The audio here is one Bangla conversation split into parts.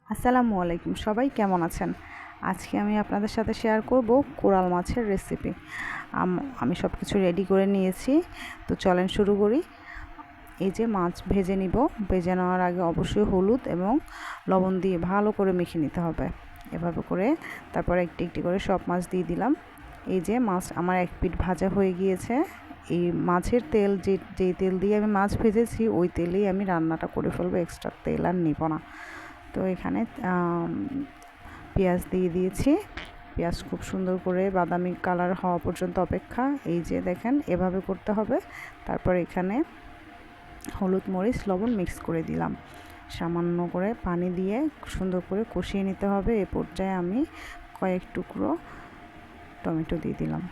আসসালামু আলাইকুম, সবাই কেমন আছেন? আজকে আমি আপনাদের সাথে শেয়ার করব কোরাল মাছের রেসিপি। আমি সব কিছু রেডি করে নিয়েছি, তো চলেন শুরু করি। এই যে মাছ ভেজে নিব। ভেজে নেওয়ার আগে অবশ্যই হলুদ এবং লবণ দিয়ে ভালো করে মেখে নিতে হবে। এভাবে করে তারপর একটি একটি করে সব মাছ দিয়ে দিলাম। এই যে মাছ আমার এক পিঠ ভাজা হয়ে গিয়েছে। এই মাছের তেল যেই তেল দিয়ে আমি মাছ ভেজেছি ওই তেলেই আমি রান্নাটা করে ফেলবো, এক্সট্রা তেল আর নিব না। তো এখানে পেঁয়াজ দিয়ে দিয়েছি। পেঁয়াজ খুব সুন্দর করে বাদামি কালার হওয়া পর্যন্ত অপেক্ষা। এই যে দেখেন, এভাবে করতে হবে। তারপর এখানে হলুদ মরিচ লবণ মিক্স করে দিলাম। সামান্য করে পানি দিয়ে সুন্দর করে কষিয়ে নিতে হবে। এ পর্যায়ে আমি কয়েক টুকরো টমেটো দিয়ে দিলাম।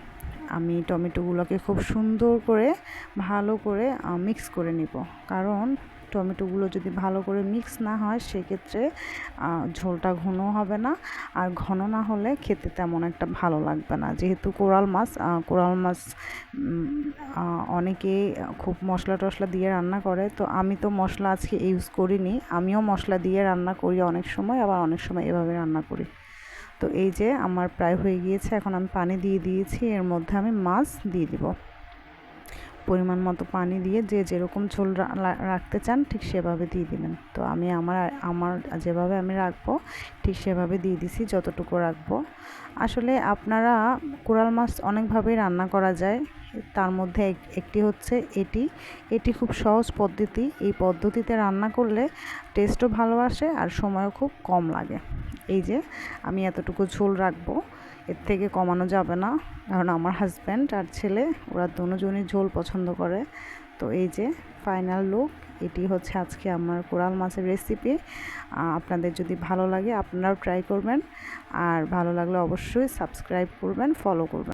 আমি টমেটোগুলোকে খুব সুন্দর করে ভালো করে মিক্স করে নিব, কারণ টমেটোগুলো যদি ভালো করে মিক্স না হয় সেক্ষেত্রে ঝোলটা ঘন হবে না, আর ঘন না হলে খেতে তেমন একটা ভালো লাগবে না। যেহেতু কোরাল মাছ অনেকেই খুব মশলা টশলা দিয়ে রান্না করে, তো আমি তো মশলা আজকে ইউজ করিনি। আমিও মশলা দিয়ে রান্না করি অনেক সময়, আবার অনেক সময় এভাবে রান্না করি। তো এই যে আমার প্রায় হয়ে গিয়েছে, এখন আমি পানি দিয়ে দিয়েছি। এর মধ্যে আমি মাছ দিয়ে দিব। পরিমাণ মতো পানি দিয়ে যে যেরকম ঝোল রাখতে চান ঠিক সেভাবে দিয়ে দিবেন। তো আমি আমার যেভাবে আমি রাখবো ঠিক সেভাবে দিয়ে দিছি, যতটুকু রাখবো। আসলে আপনারা কোরাল মাছ অনেকভাবেই রান্না করা যায়, তার মধ্যে একটি হচ্ছে এটি খুব সহজ পদ্ধতি। এই পদ্ধতিতে রান্না করলে টেস্টও ভালো আসে আর সময়ও খুব কম লাগে। এই যে আমি এতটুকু ঝোল রাখবো, এর থেকে কমানো যাবে না, কারণ আমার হাজব্যান্ড আর ছেলে ওরা দুজনই ঝোল পছন্দ করে। তো এই যে ফাইনাল লুক, এটি হচ্ছে আজকে আমার কোরাল মাছের রেসিপি। আপনাদের যদি ভালো লাগে আপনারাও ট্রাই করবেন, আর ভালো লাগলে অবশ্যই সাবস্ক্রাইব করবেন, ফলো করবেন।